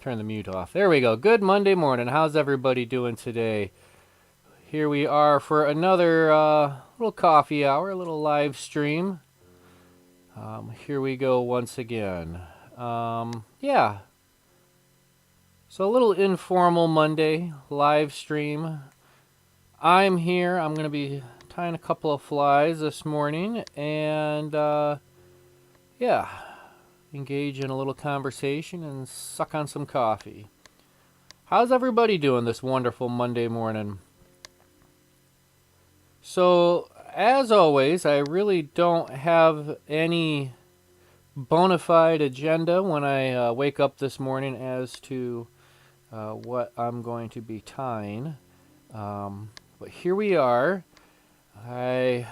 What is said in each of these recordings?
turn the mute off. There we go. Good Monday morning. How's everybody doing today? Here we are for another little coffee hour, a little live stream. Here we go once again. Yeah. So a little informal Monday live stream. I'm here. I'm going to be tying a couple of flies this morning and yeah, engage in a little conversation and suck on some coffee. How's everybody doing this wonderful Monday morning? So, as always, I really don't have any bona fide agenda when I wake up this morning as to what I'm going to be tying. But here we are. I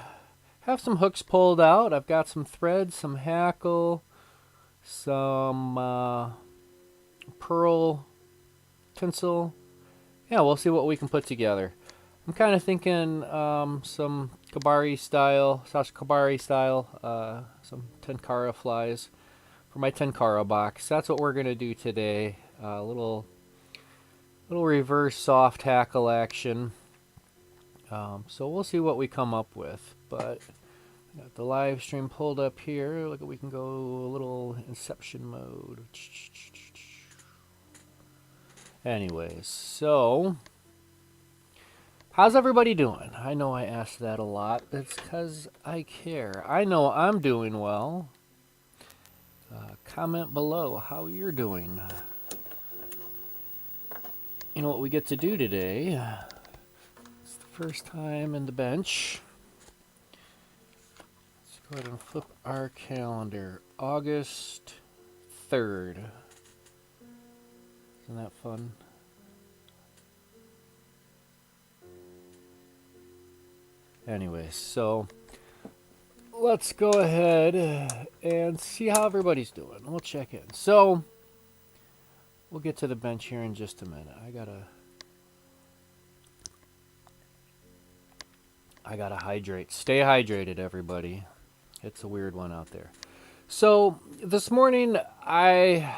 have some hooks pulled out. I've got some thread, some hackle, some pearl tinsel. Yeah, we'll see what we can put together. I'm kind of thinking some Kabari style, Sasha Kabari style, some Tenkara flies for my Tenkara box. That's what we're going to do today. Little reverse soft hackle action. So we'll see what we come up with. But I got the live stream pulled up here. Look, we can go a little inception mode. Anyways, so how's everybody doing? I know I asked that a lot. It's because I care. I know I'm doing well. Comment below how you're doing. You know what we get to do today? It's the first time in the bench. Let's go ahead and flip our calendar. August 3rd. Isn't that fun? Anyways, so let's go ahead and see how everybody's doing. We'll check in. So we'll get to the bench here in just a minute. I gotta hydrate. Stay hydrated, everybody. It's a weird one out there. So this morning I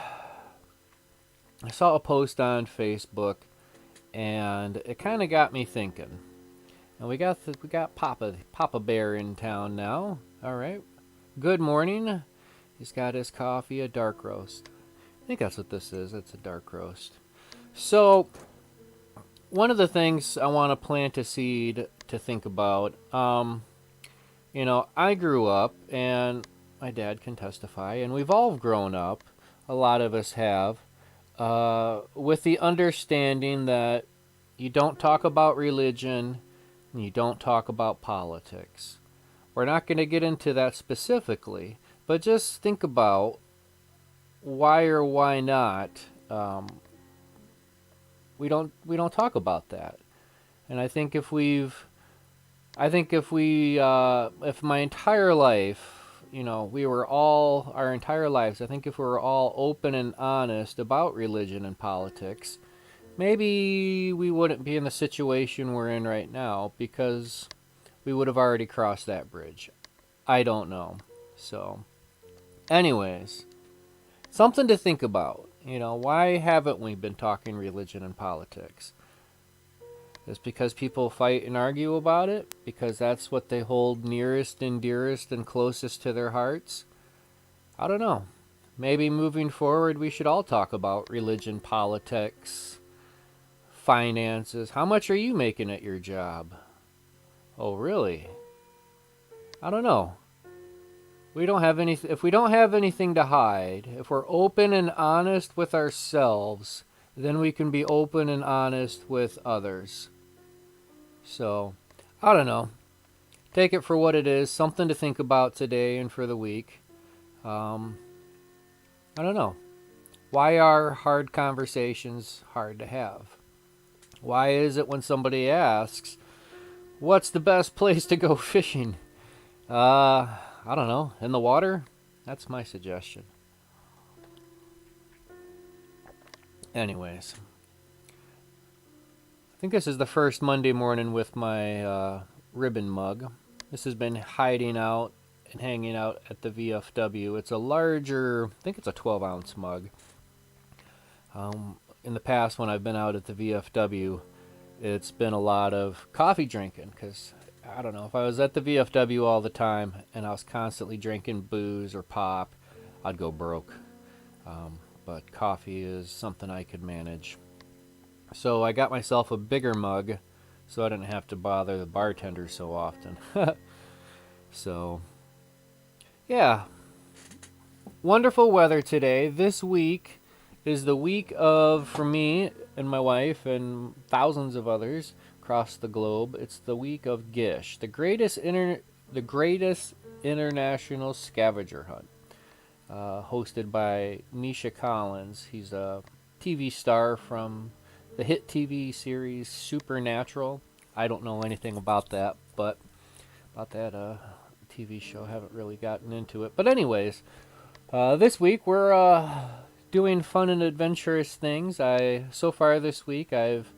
saw a post on Facebook, and it kind of got me thinking. And we got Papa Bear in town now. All right. Good morning. He's got his coffee, a dark roast. I think that's what this is. It's a dark roast. So one of the things I want to plant a seed to think about. You know, I grew up, and my dad can testify, and we've all grown up. A lot of us have. With the understanding that you don't talk about religion and you don't talk about politics. We're not going to get into that specifically, but just think about why or why not we don't talk about that. And I think if my entire life, you know, we were all, our entire lives, I think if we were all open and honest about religion and politics, maybe we wouldn't be in the situation we're in right now, because we would have already crossed that bridge. I don't know. So, anyways, something to think about. You know, why haven't we been talking religion and politics? It's because people fight and argue about it, because that's what they hold nearest and dearest and closest to their hearts. I don't know. Maybe moving forward we should all talk about religion, politics, finances. How much are you making at your job? Oh, really? I don't know. If we don't have anything to hide, if we're open and honest with ourselves, then we can be open and honest with others. So, I don't know. Take it for what it is. Something to think about today and for the week. I don't know. Why are hard conversations hard to have? Why is it when somebody asks, what's the best place to go fishing? I don't know. In the water? That's my suggestion. Anyways. I think this is the first Monday morning with my ribbon mug. This has been hiding out and hanging out at the VFW. It's a larger, I think it's a 12-ounce mug. In the past, when I've been out at the VFW, it's been a lot of coffee drinking because I don't know, if I was at the VFW all the time and I was constantly drinking booze or pop, I'd go broke. But coffee is something I could manage. So I got myself a bigger mug so I didn't have to bother the bartender so often. So, yeah, wonderful weather today. This week is the week of, for me and my wife and thousands of others across the globe, it's the week of Gish, the greatest international scavenger hunt, hosted by Misha Collins. He's a TV star from the hit TV series Supernatural. I don't know anything about that, but about that TV show, I haven't really gotten into it. But anyways, this week we're doing fun and adventurous things. So far this week I've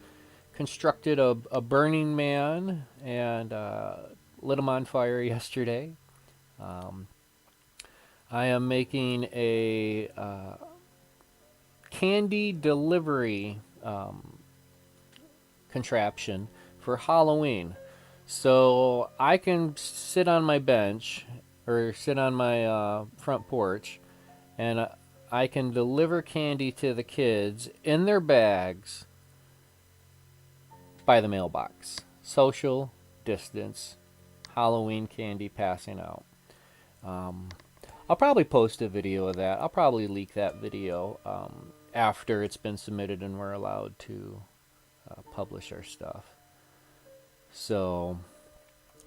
constructed a Burning Man and lit him on fire yesterday. I am making a candy delivery contraption for Halloween. So I can sit on my bench or sit on my front porch and I can deliver candy to the kids in their bags by the mailbox. Social distance, Halloween candy passing out. I'll probably post a video of that. I'll probably leak that video after it's been submitted and we're allowed to publish our stuff. So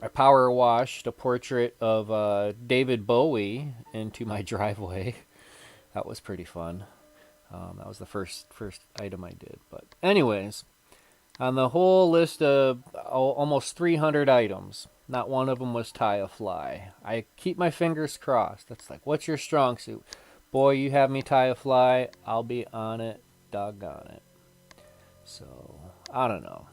I power washed a portrait of David Bowie into my driveway. That was pretty fun. That was the first item I did. But anyways, on the whole list of almost 300 items, not one of them was tie a fly. I keep my fingers crossed. That's like, what's your strong suit? Boy, you have me tie a fly, I'll be on it, doggone it. So, I don't know.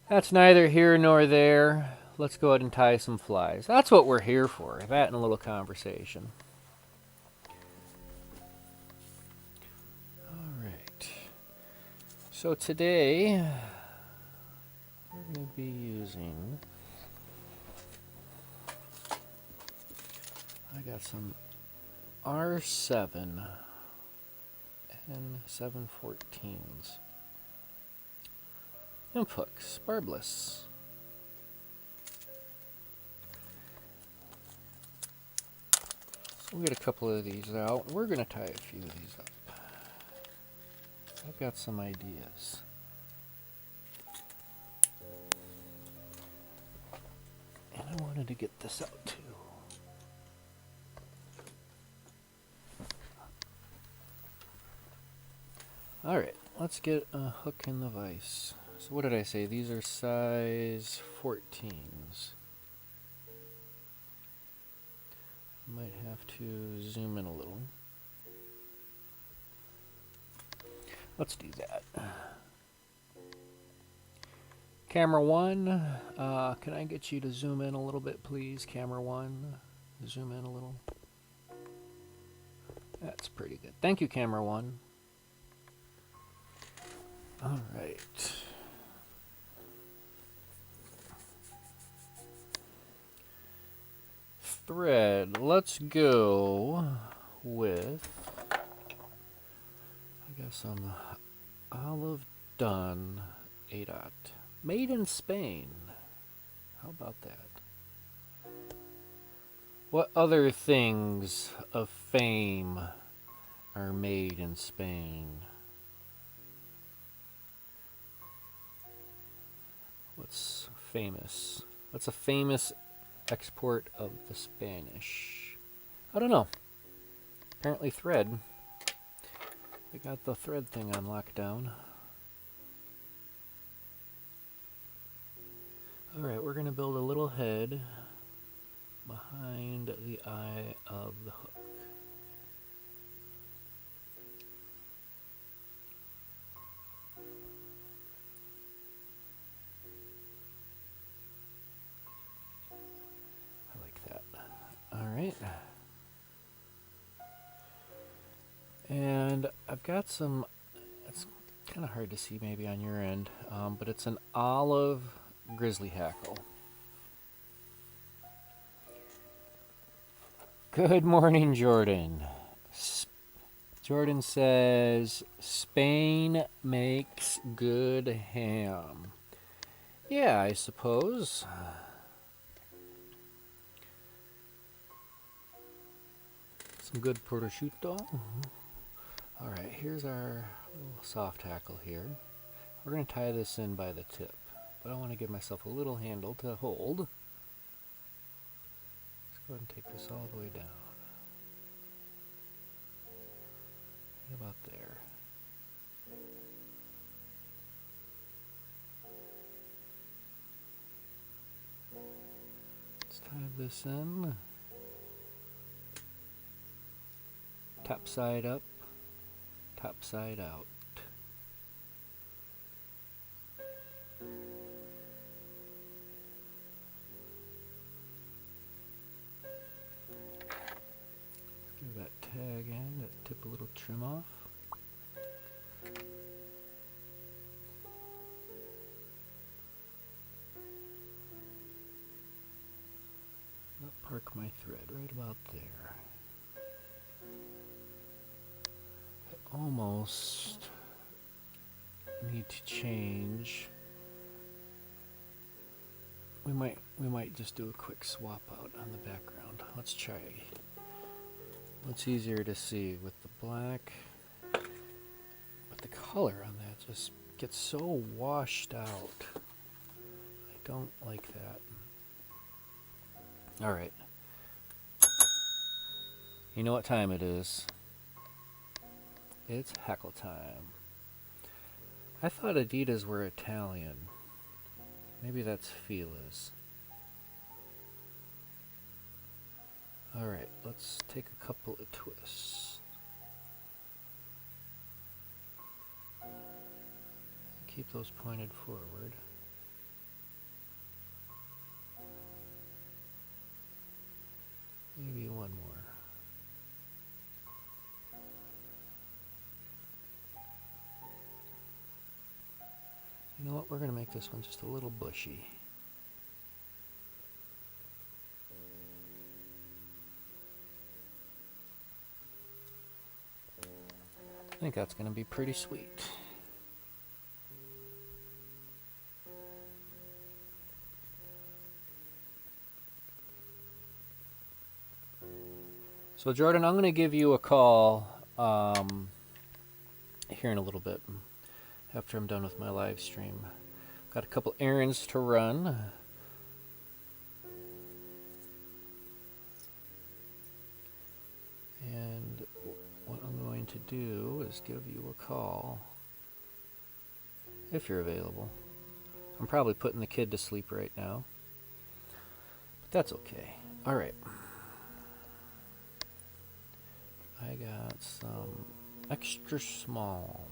That's neither here nor there. Let's go ahead and tie some flies. That's what we're here for, that and a little conversation. Alright. So today, we're going to be using... I got some R7 and 714s. Imp hooks, barbless. So we get a couple of these out. We're going to tie a few of these up. I've got some ideas. And I wanted to get this out too. Alright, let's get a hook in the vise. So what did I say? These are size 14s. Might have to zoom in a little. Let's do that. Camera 1, can I get you to zoom in a little bit, please? Camera 1, zoom in a little. That's pretty good. Thank you, Camera 1. All right. Thread. Let's go with, I got some Olive Dunn 8/0. Made in Spain. How about that? What other things of fame are made in Spain? What's famous? What's a famous export of the Spanish? I don't know. Apparently thread. We got the thread thing on lockdown. Alright, we're going to build a little head behind the eye of the hook. Alright. And I've got some, it's kind of hard to see maybe on your end, but it's an olive grizzly hackle. Good morning, Jordan. Jordan says, Spain makes good ham. Yeah, I suppose. Some good prosciutto. Alright, here's our little soft hackle here. We're going to tie this in by the tip, but I want to give myself a little handle to hold. Let's go ahead and take this all the way down. About there. Let's tie this in. Top side up, top side out. Give that tag in, that tip a little trim off. I'll park my thread right about there. I almost need to change. We might just do a quick swap out on the background. Let's try. What's easier to see with the black? But the color on that just gets so washed out. I don't like that. All right. You know what time it is? It's hackle time. I thought Adidas were Italian. Maybe that's Fila's. Alright, let's take a couple of twists. Keep those pointed forward. Maybe one more. You know what? We're going to make this one just a little bushy. I think that's going to be pretty sweet. So Jordan, I'm going to give you a call here in a little bit after I'm done with my live stream. Got a couple errands to run. And what I'm going to do is give you a call if you're available. I'm probably putting the kid to sleep right now, but that's okay. All right. I got some extra small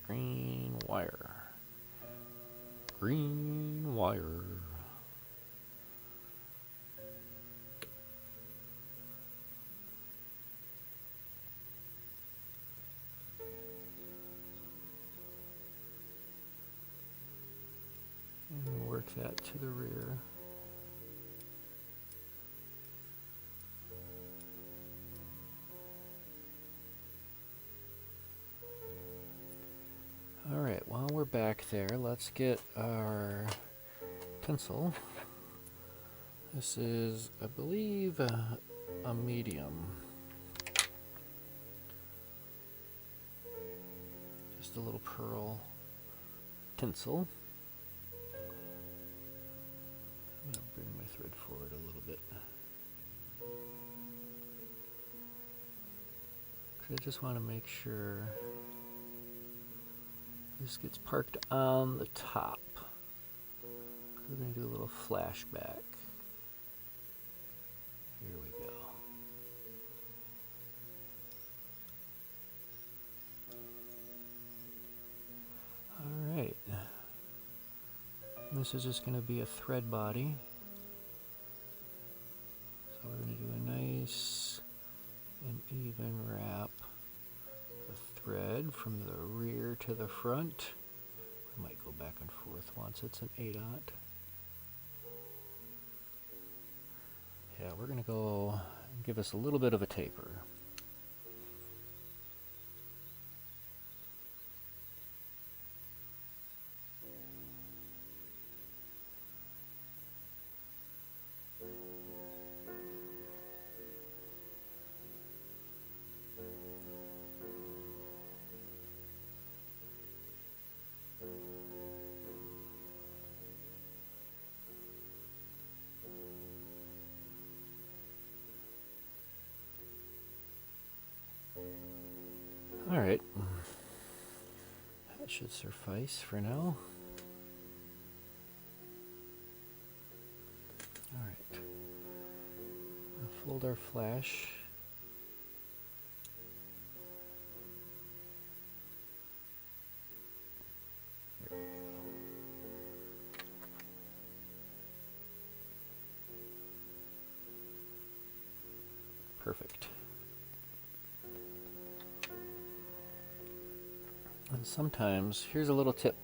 green wire. Green wire. And work that to the rear. Alright, while we're back there, let's get our pencil. This is, I believe, a medium. Just a little pearl tinsel. I'm going to bring my thread forward a little bit. I just want to make sure this gets parked on the top. We're going to do a little flashback. Here we go. Alright. This is just going to be a thread body. So we're going to do a nice and even wrap from the rear to the front. I might go back and forth once. It's an 8/0. Yeah, we're going to go give us a little bit of a taper. Alright, that should suffice for now. Alright, fold our flash. There we go. Perfect. And sometimes, here's a little tip.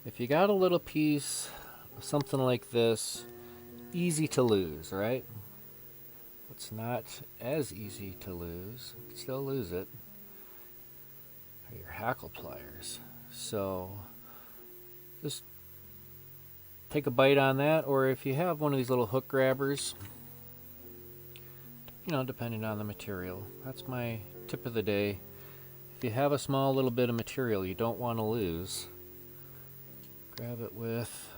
If you got a little piece of something like this, easy to lose, right? What's not as easy to lose, you can still lose it, are your hackle pliers. So just take a bite on that, or if you have one of these little hook grabbers, you know, depending on the material. That's my tip of the day. If you have a small little bit of material you don't want to lose, grab it with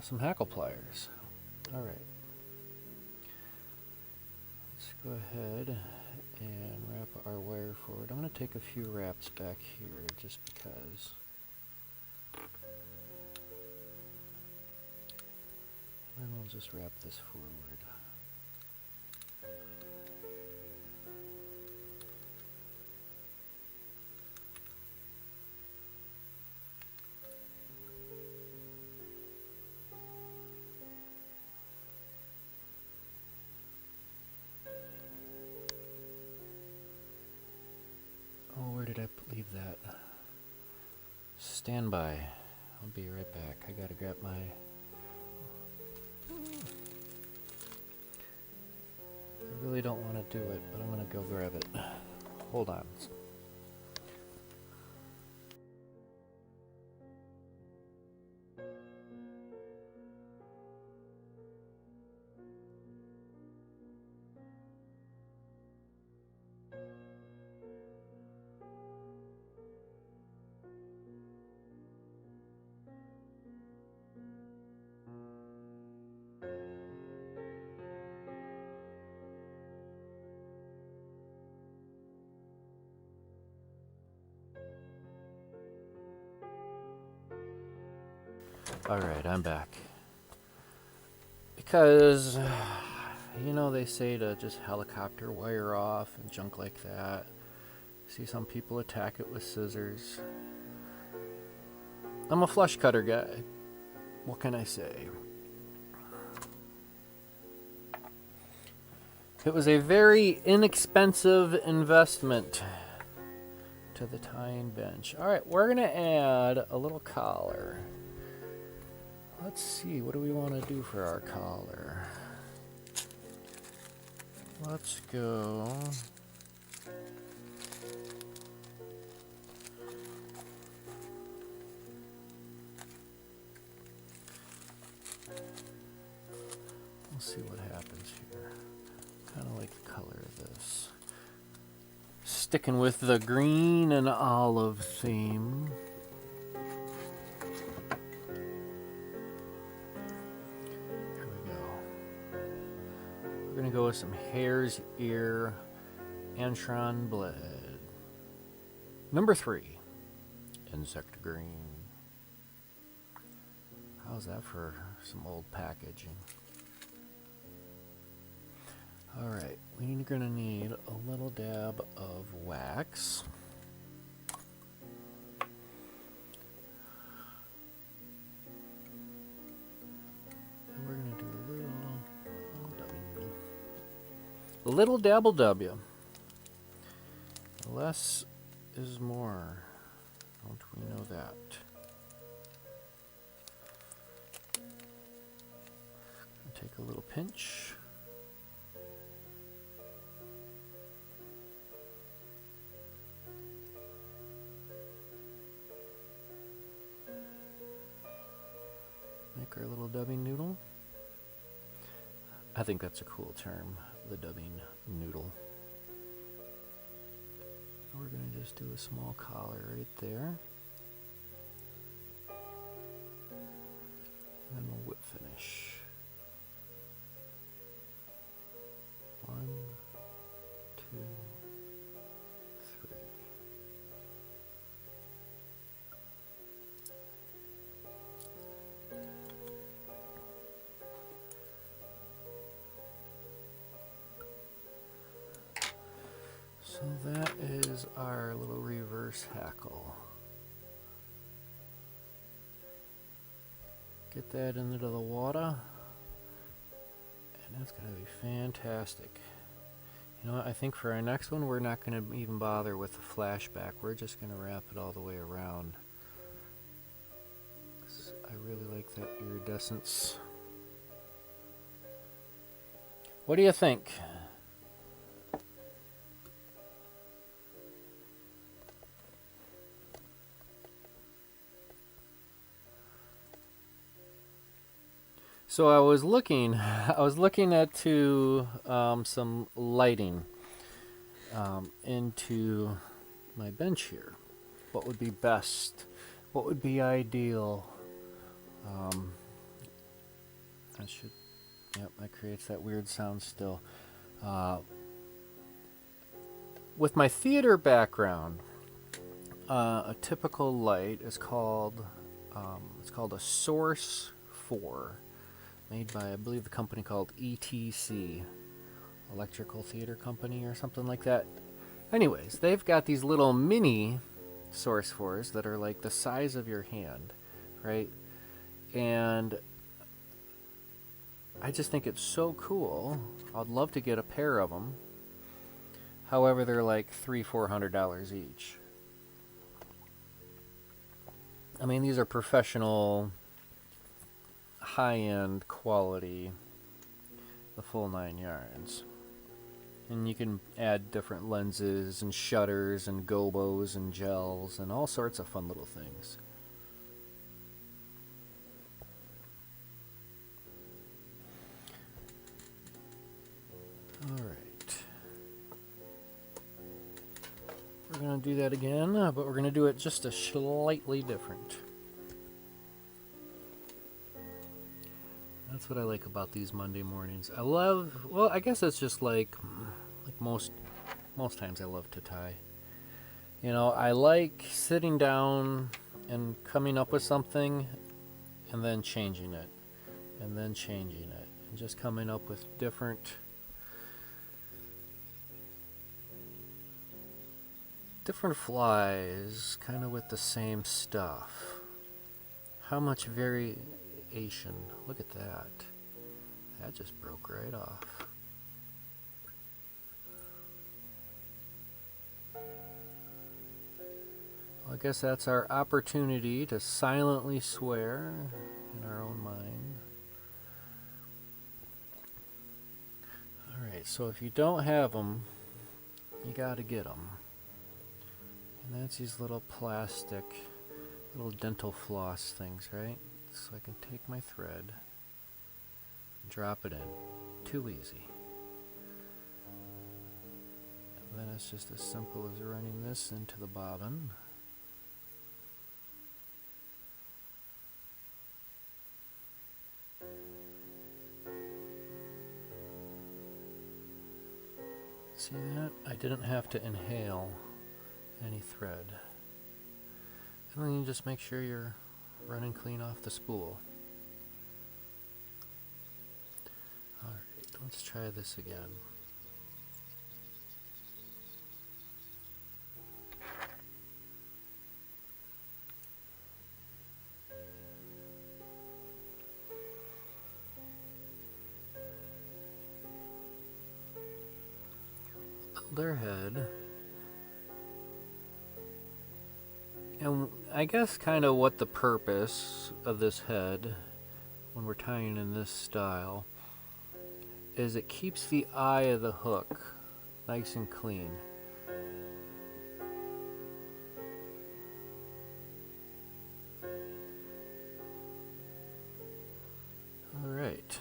some hackle pliers. Alright. Let's go ahead and wrap our wire forward. I'm going to take a few wraps back here just because. And then we'll just wrap this forward. Where did I leave that? Stand by. I'll be right back. I gotta grab my... I really don't want to do it, but I'm gonna go grab it. Hold on. Alright, I'm back. Because, you know, they say to just helicopter wire off and junk like that. See some people attack it with scissors. I'm a flush cutter guy. What can I say? It was a very inexpensive investment to the tying bench. Alright, we're going to add a little collar. Let's see, what do we want to do for our collar? Let's go. We'll see what happens here. Kind of like the color of this. Sticking with the green and olive theme. We're going to go with some hare's ear Antron bled. Number 3, insect green. How's that for some old packaging? Alright, we're going to need a little dab of wax. And we're going to do a little dabble W. Less is more. Don't we know that? Take a little pinch. Make our little dubbing noodle. I think that's a cool term, the dubbing noodle. We're going to just do a small collar right there. And then we'll whip finish. 1, 2, 3. So that is our little reverse hackle. Get that into the water, and that's going to be fantastic. You know what, I think for our next one we're not going to even bother with the flashback. We're just going to wrap it all the way around. I really like that iridescence. What do you think? So I was looking at some lighting into my bench here. What would be best? What would be ideal? That creates that weird sound still. With my theater background, a typical light is called a Source 4. Made by, I believe, the company called ETC, Electrical Theater Company or something like that. Anyways, they've got these little mini Source 4s that are like the size of your hand, right? And I just think it's so cool. I'd love to get a pair of them. However, they're like $300-400 each. I mean, these are professional, high-end quality, the full 9 yards. And you can add different lenses and shutters and gobos and gels and all sorts of fun little things. Alright. We're going to do that again, but we're going to do it just a slightly different. That's what I like about these Monday mornings. I guess it's just like most times I love to tie. You know, I like sitting down and coming up with something and then changing it and then changing it and just coming up with different flies kind of with the same stuff. How much variation. Look at that. That just broke right off. Well, I guess that's our opportunity to silently swear in our own mind. Alright, so if you don't have them, you gotta get them. And that's these little plastic, little dental floss things, right? So I can take my thread and drop it in. Too easy. And then it's just as simple as running this into the bobbin. See that? I didn't have to inhale any thread. And then you just make sure you're running clean off the spool. Alright, let's try this again. Build our head. And I guess kind of what the purpose of this head, when we're tying in this style, is it keeps the eye of the hook nice and clean. All right.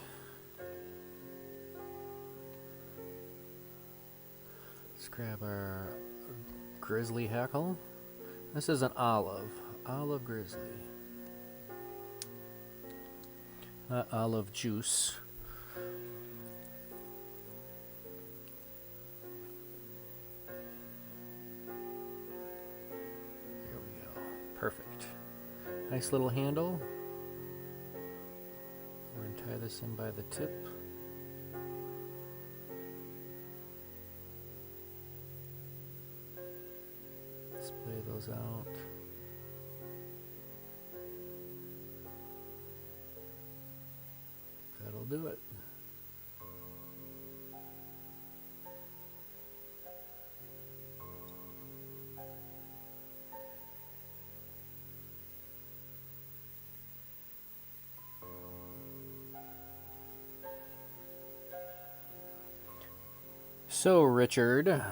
Let's grab our grizzly hackle. This is an olive grizzly. Not olive juice. There we go. Perfect. Nice little handle. We're going to tie this in by the tip. Splay those out. That'll do it. So, Richard,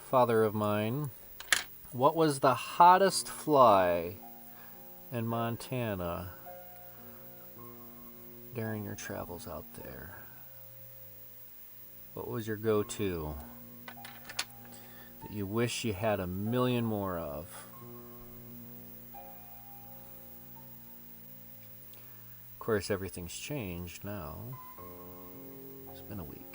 father of mine, what was the hottest fly in Montana during your travels out there? What was your go-to that you wish you had a million more of? Of course, everything's changed now. It's been a week.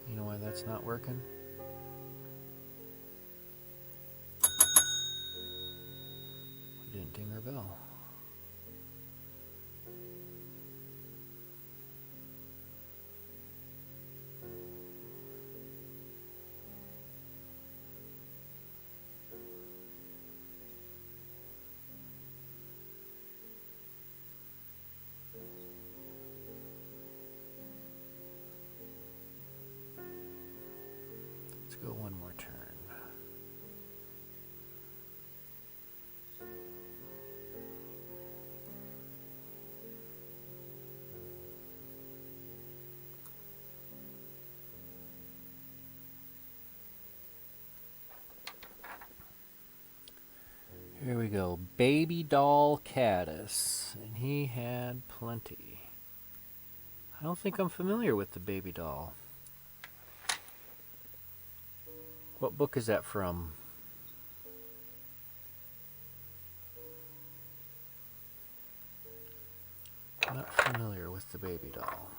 You know why that's not working? We didn't ding our bell. Let's go one more turn. Here we go. Baby doll caddis. And he had plenty. I don't think I'm familiar with the baby doll. What book is that from? Not familiar with the baby doll.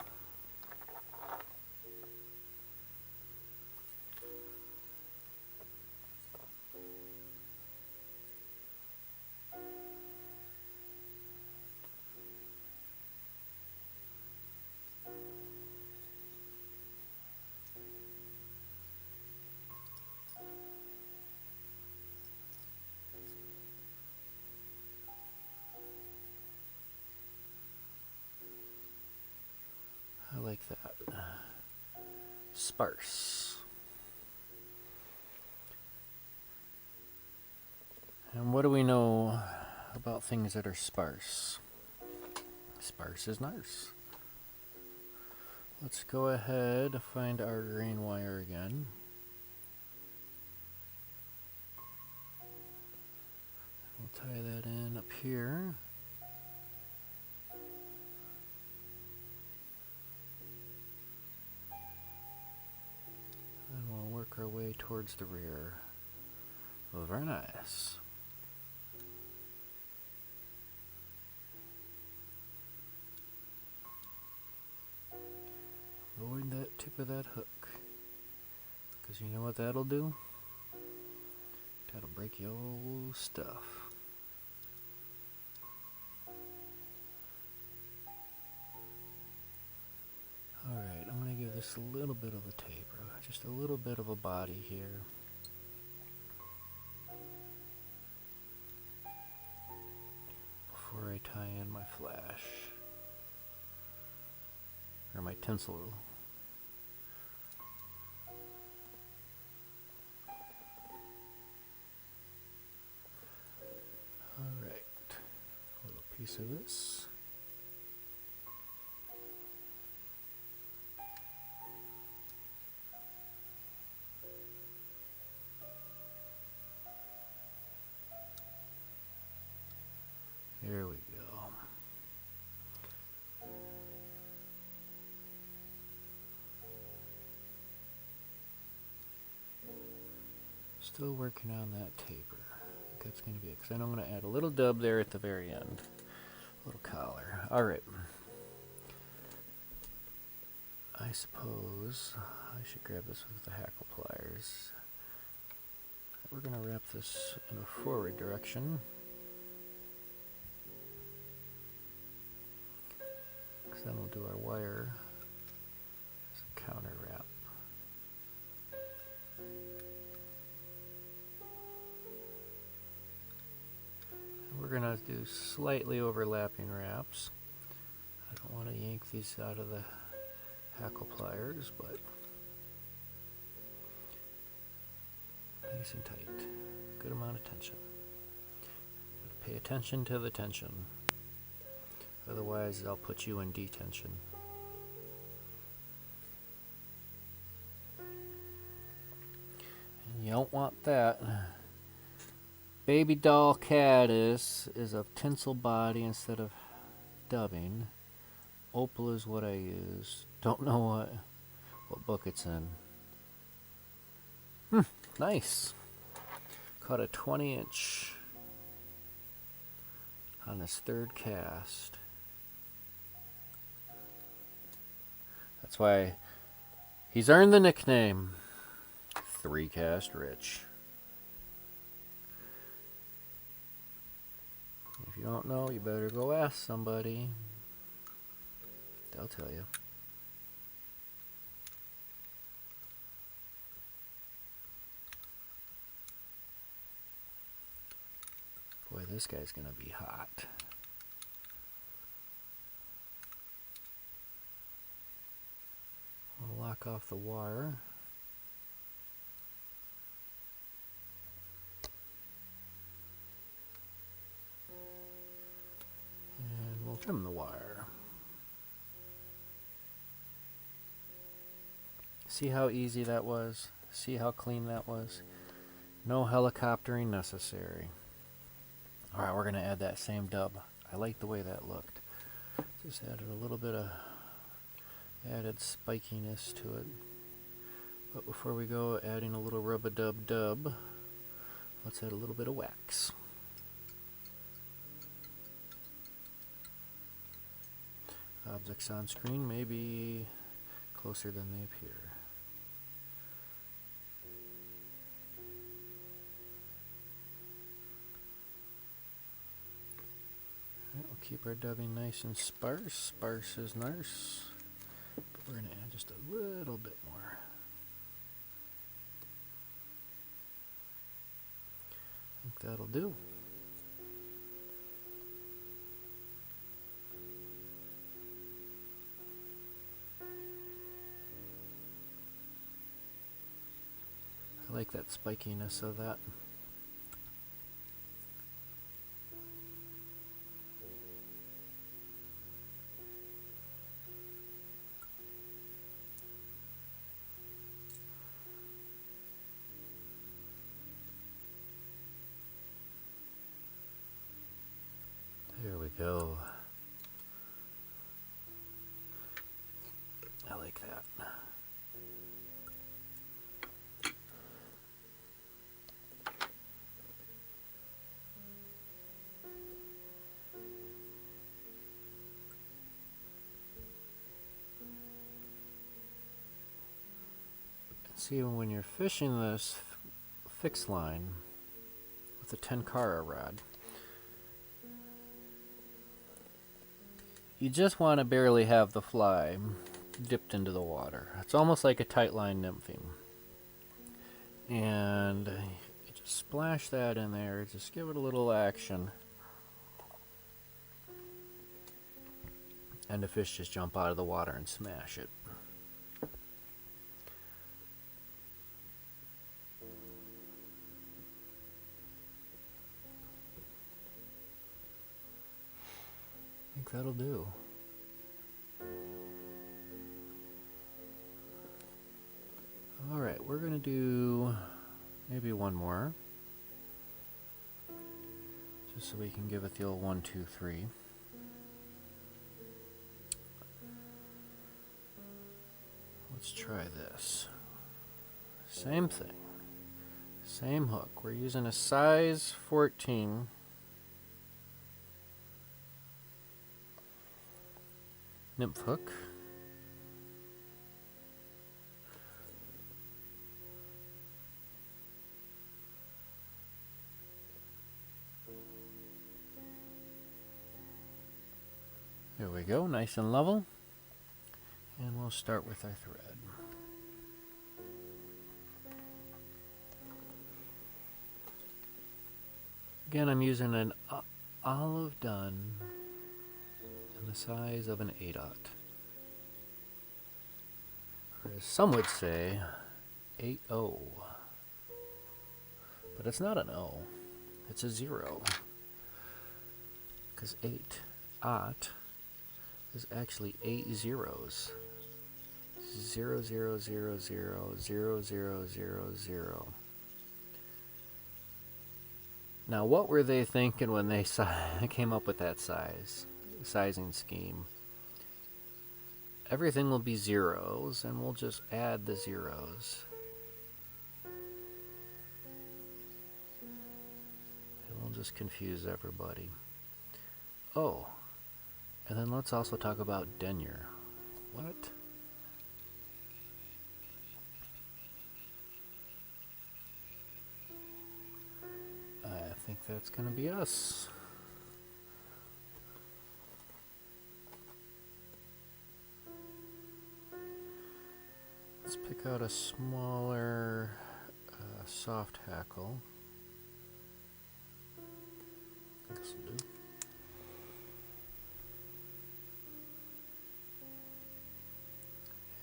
I like that. Sparse. And what do we know about things that are sparse? Sparse is nice. Let's go ahead and find our green wire again. We'll tie that in up here. And we'll work our way towards the rear. Oh, very nice. Avoid that tip of that hook. Because you know what that'll do? That'll break your stuff. Alright, I'm going to give this a little bit of a taper. Just a little bit of a body here. Before I tie in my flash. or my tinsel. Alright, a little piece of this. There we go. Still working on that taper. I think that's going to be it, because then I'm going to add a little dub there at the very end. A little collar. Alright. I suppose I should grab this with the hackle pliers. We're going to wrap this in a forward direction, because then we'll do our wire as a counter wrap. And we're going to do slightly overlapping wraps. I don't want to yank these out of the hackle pliers, but nice and tight. Good amount of tension. Pay attention to the tension. Otherwise, I'll put you in detention. And you don't want that. Baby doll caddis is a tinsel body instead of dubbing. Opal is what I use. Don't know what book it's in. Nice. Caught a 20-inch on this third cast. That's why he's earned the nickname 3-Cast Rich. If you don't know, you better go ask somebody. They'll tell you. Boy, this guy's gonna be hot. We'll lock off the wire. And we'll trim the wire. See how easy that was? See how clean that was? No helicoptering necessary. Alright, we're going to add that same dub. I like the way that looked. Just added a little bit of added spikiness to it. But before we go adding a little rub-a-dub-dub, let's add a little bit of wax. Objects on screen may be closer than they appear. We'll keep our dubbing nice and sparse. Sparse is nice. But we're going to add just a little bit more. I think that'll do. I like that spikiness of that. There we go. I like that. See, when you're fishing this fixed line with a 10 cara rod, you just want to barely have the fly dipped into the water. It's almost like a tight line nymphing. And you just splash that in there, just give it a little action. and the fish just jump out of the water and smash it. I think that'll do. Alright, we're going to do maybe one more. Just so we can give it the old 1, 2, 3. Let's try this. Same thing. Same hook. We're using a size 14. Nymph hook. There we go, nice and level. And we'll start with our thread. Again, I'm using an olive dun in the size of an 8/0. Or as some would say, 8-0. But it's not an O, it's a 0. Because 8/0 is actually 8 zeros. 0, 0, 0, 0, 0, 0, 0, 0. Now, what were they thinking when they came up with that sizing scheme? Everything will be zeros, and we'll just add the zeros. It will just confuse everybody. Oh, and then let's also talk about denier. What? I think that's going to be us. Let's pick out a smaller soft hackle. I think this will do.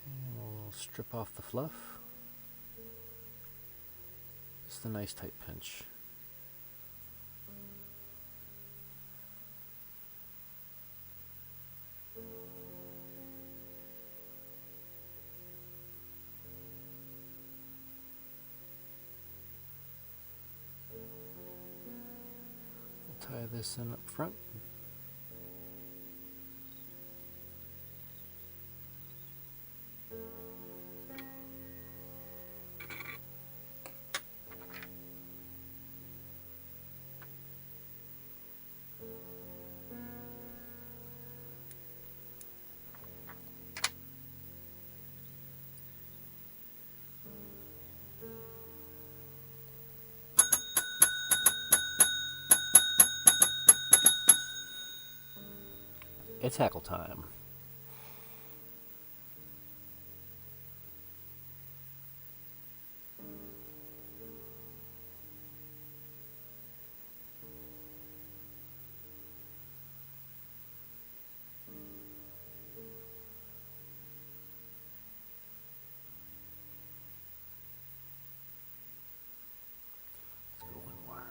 And we'll strip off the fluff. Just a nice tight pinch. Tie this in up front. It's hackle time. Let's go one more.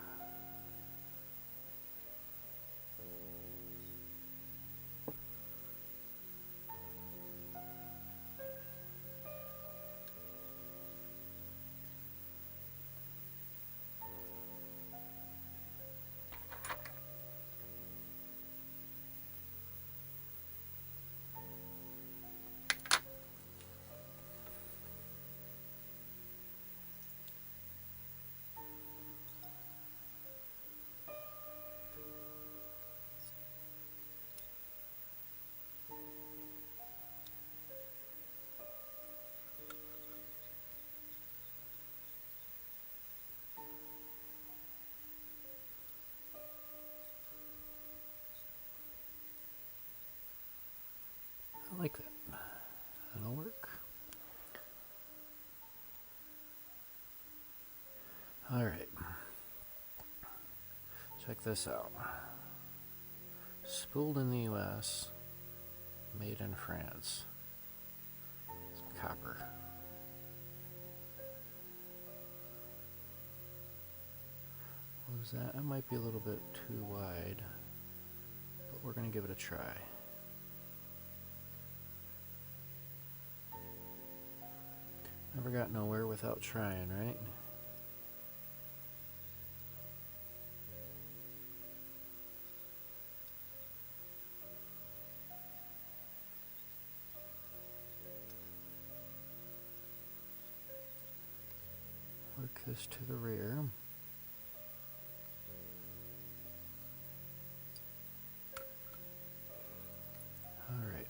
I like that. That'll work. Alright. Check this out. Spooled in the US. Made in France. Some copper. What was that? That might be a little bit too wide, but we're going to give it a try. Never got nowhere without trying, right? Work this to the rear. Alright.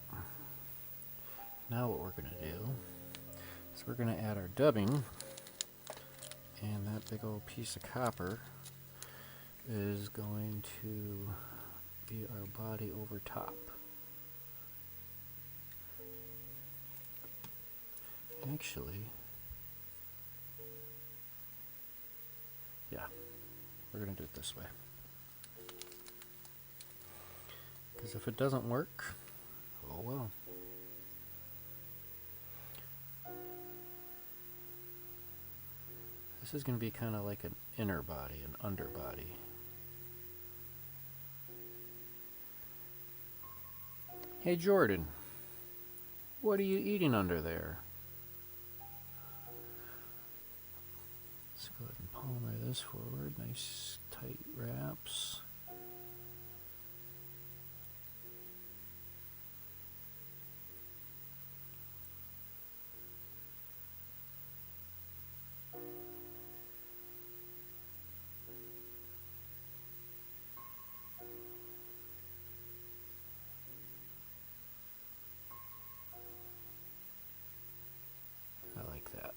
Now what we're going to do is we're going to add our dubbing, and that big old piece of copper is going to be our body over top. Actually, yeah, we're going to do it this way. Because if it doesn't work, oh well. This is going to be kind of like an inner body, an underbody. Hey Jordan, what are you eating under there? Let's go ahead and polymer this forward. Nice tight wraps. I like that.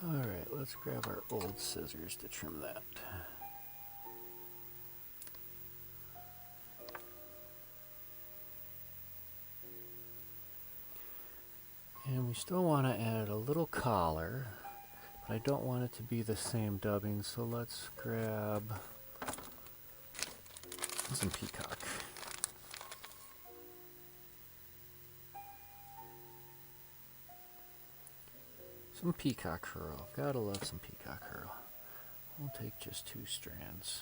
Alright, let's grab our old scissors to trim that. And we still want to add a little collar, but I don't want it to be the same dubbing, so let's grab some peacock. Some peacock curl. Gotta love some peacock curl. We'll take just 2 strands.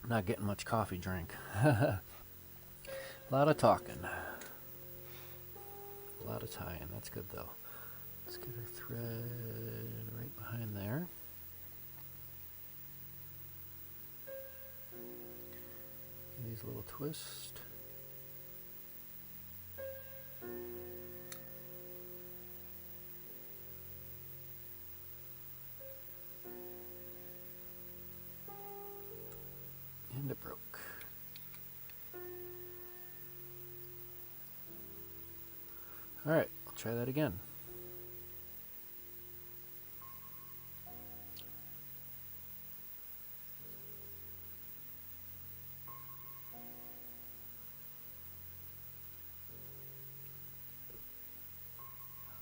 Not getting much coffee drink. A lot of talking. A lot of tying. That's good though. Let's get our thread right behind there. Give these a little twist. And it broke. Alright, I'll try that again.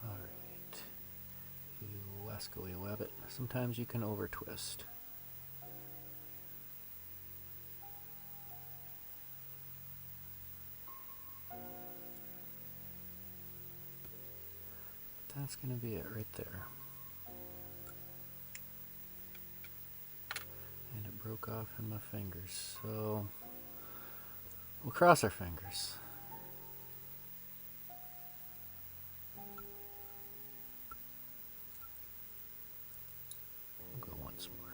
Alright. You wascally web it. Sometimes you can over twist. That's going to be it right there. And it broke off in my fingers, so we'll cross our fingers. We'll go once more.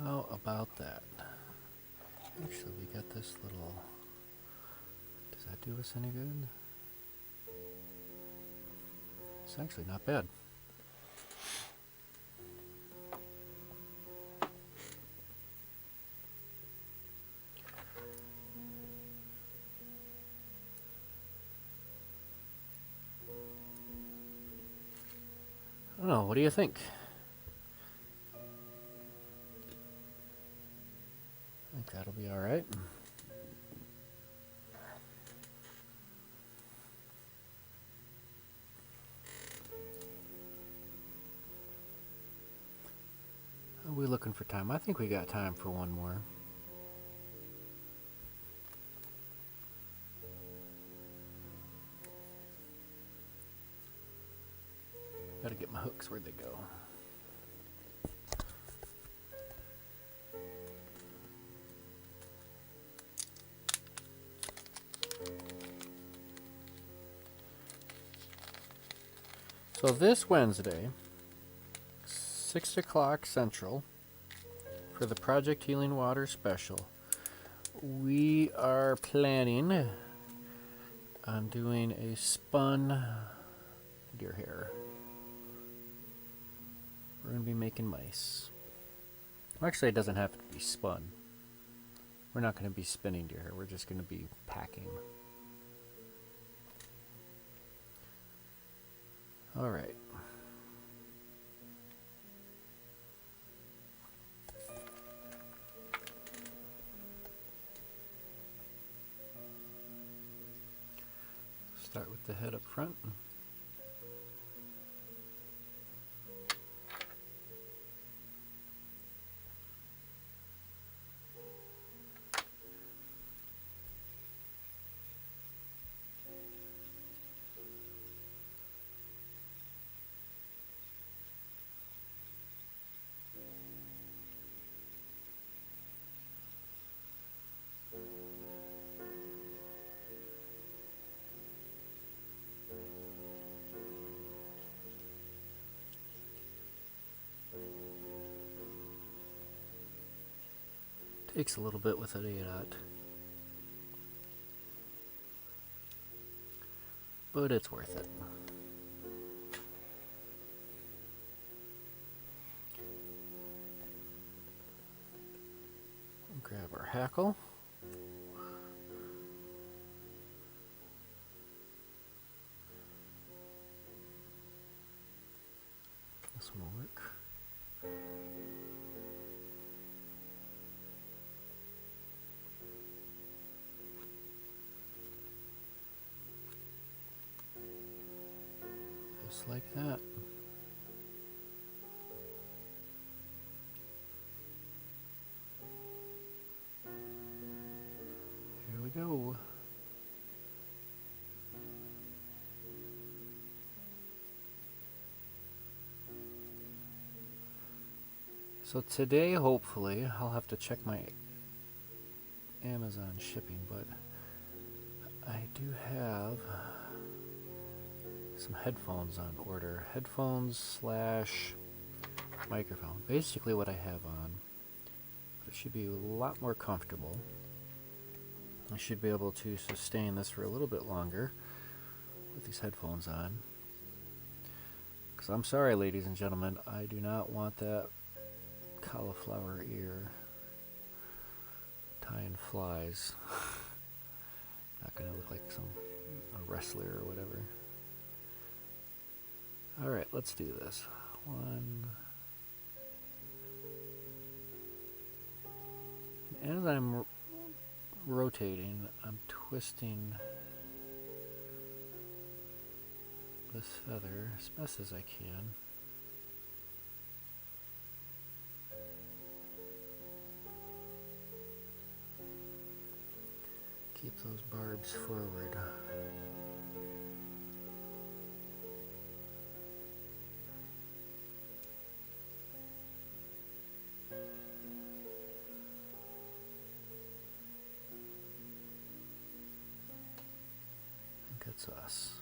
How about that? Actually, we got this little... Does that do us any good? It's actually not bad. I don't know, what do you think? I think that'll be alright. Are we looking for time? I think we got time for one more. Gotta get my hooks. Where'd they go? So this Wednesday, 6 o'clock Central, for the Project Healing Water Special, we are planning on doing a spun deer hair. We're going to be making mice. Well, actually, it doesn't have to be spun. We're not going to be spinning deer hair. We're just going to be packing. All right. Start with the head up front. Takes a little bit with an ADOT, but it's worth it. Grab our hackle. This one will work. Just like that. Here we go. So today, hopefully, I'll have to check my Amazon shipping, but I do have some headphones on order. Headphones / microphone. Basically what I have on. It should be a lot more comfortable. I should be able to sustain this for a little bit longer with these headphones on. Because I'm sorry, ladies and gentlemen, I do not want that cauliflower ear tying flies. Not gonna look like a wrestler or whatever. Alright, let's do this. 1, As I'm rotating, I'm twisting this feather as best as I can. Keep those barbs forward. I think it's us.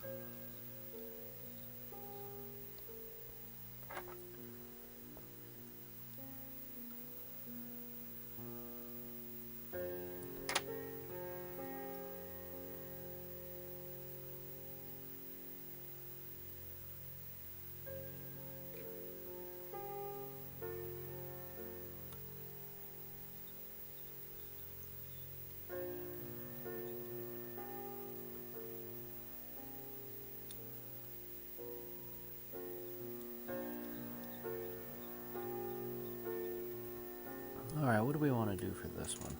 Alright, what do we want to do for this one?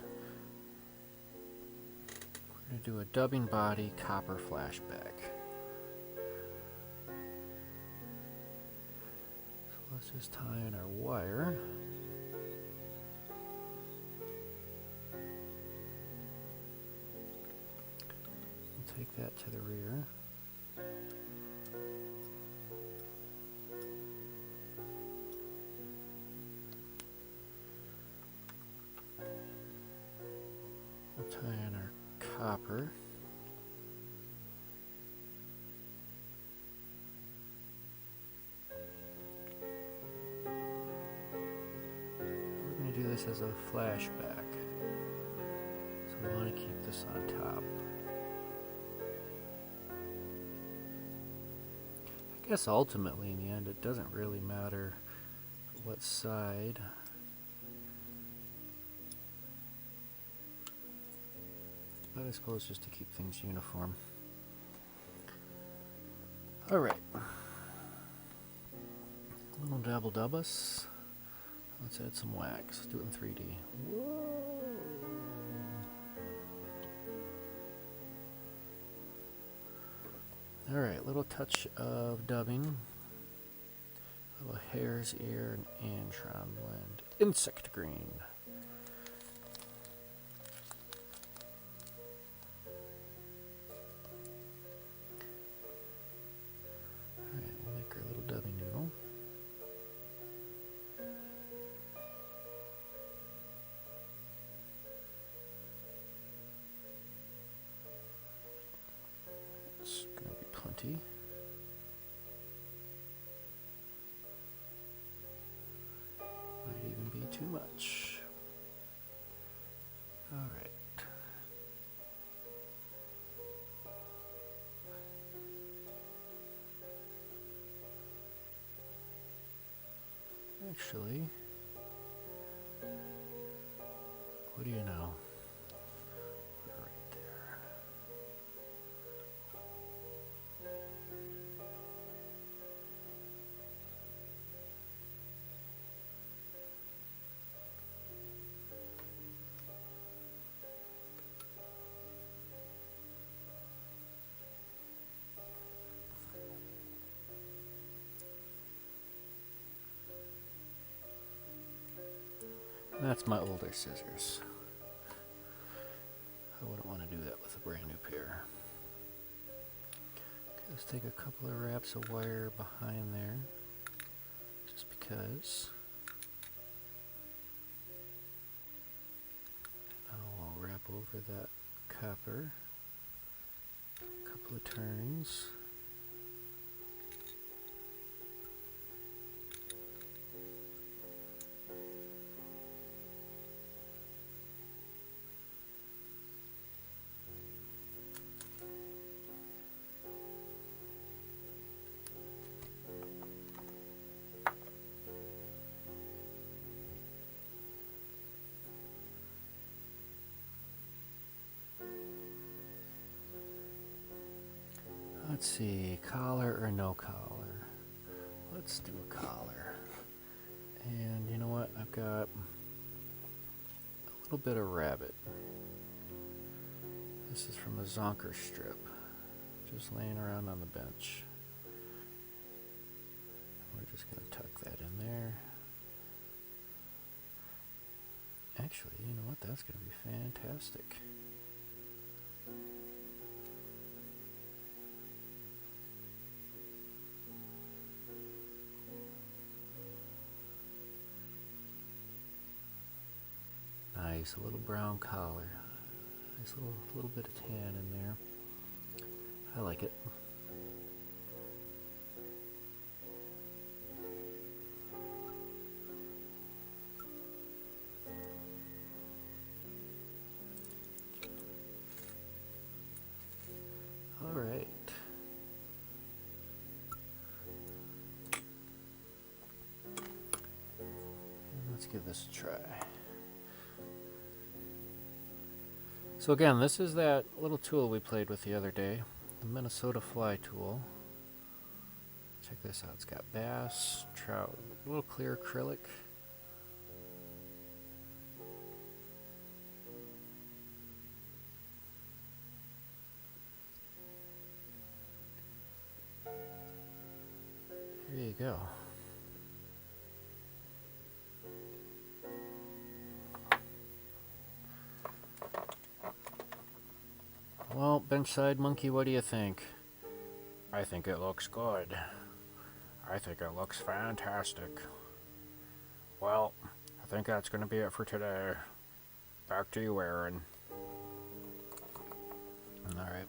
We're going to do a dubbing body copper flashback. So let's just tie in our wire. We'll take that to the rear. We'll tie in our copper. We're going to do this as a flashback. So we want to keep this on top. I guess ultimately in the end it doesn't really matter what side. But I suppose just to keep things uniform. Alright. Little dabble dub us. Let's add some wax. Let's do it in 3D. Whoa. Alright, little touch of dubbing. Little hare's ear and antron blend. Insect green. It's going to be plenty. Might even be too much. Alright. Actually, what do you know? Put it right there. That's my older scissors. I wouldn't want to do that with a brand new pair. Okay, let's take a couple of wraps of wire behind there, just because. I'll wrap over that copper. A couple of turns. Let's see, collar or no collar? Let's do a collar. And you know what? I've got a little bit of rabbit. This is from the zonker strip, just laying around on the bench. We're just going to tuck that in there. Actually, you know what? That's going to be fantastic. Nice, a little brown collar. Nice little bit of tan in there. I like it. All right. And let's give this a try. So again, this is that little tool we played with the other day, the Minnesota fly tool. Check this out. It's got bass, trout, a little clear acrylic. There you go. Well, benchside monkey, what do you think? I think it looks good. I think it looks fantastic. Well, I think that's going to be it for today. Back to you, Aaron. Alright.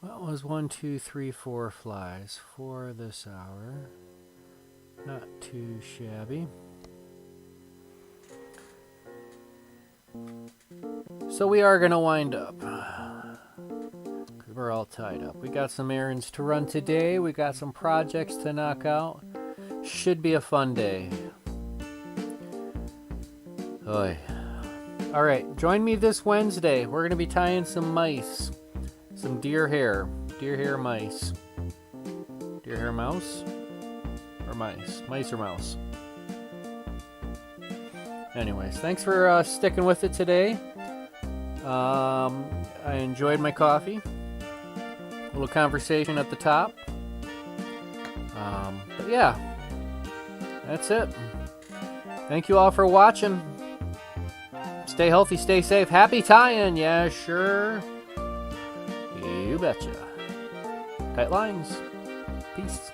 Well, it was 1, 2, 3, 4 flies for this hour. Not too shabby. So we are going to wind up. Because we're all tied up. We got some errands to run today. We got some projects to knock out. Should be a fun day. Oy. Alright, join me this Wednesday. We're going to be tying some mice. Some deer hair. Deer hair mice. Deer hair mouse? Or mice? Mice or mouse? Anyways, thanks for sticking with it today. I enjoyed my coffee. A little conversation at the top. But yeah, that's it. Thank you all for watching. Stay healthy, stay safe. Happy tying. Yeah, sure. You betcha. Tight lines. Peace.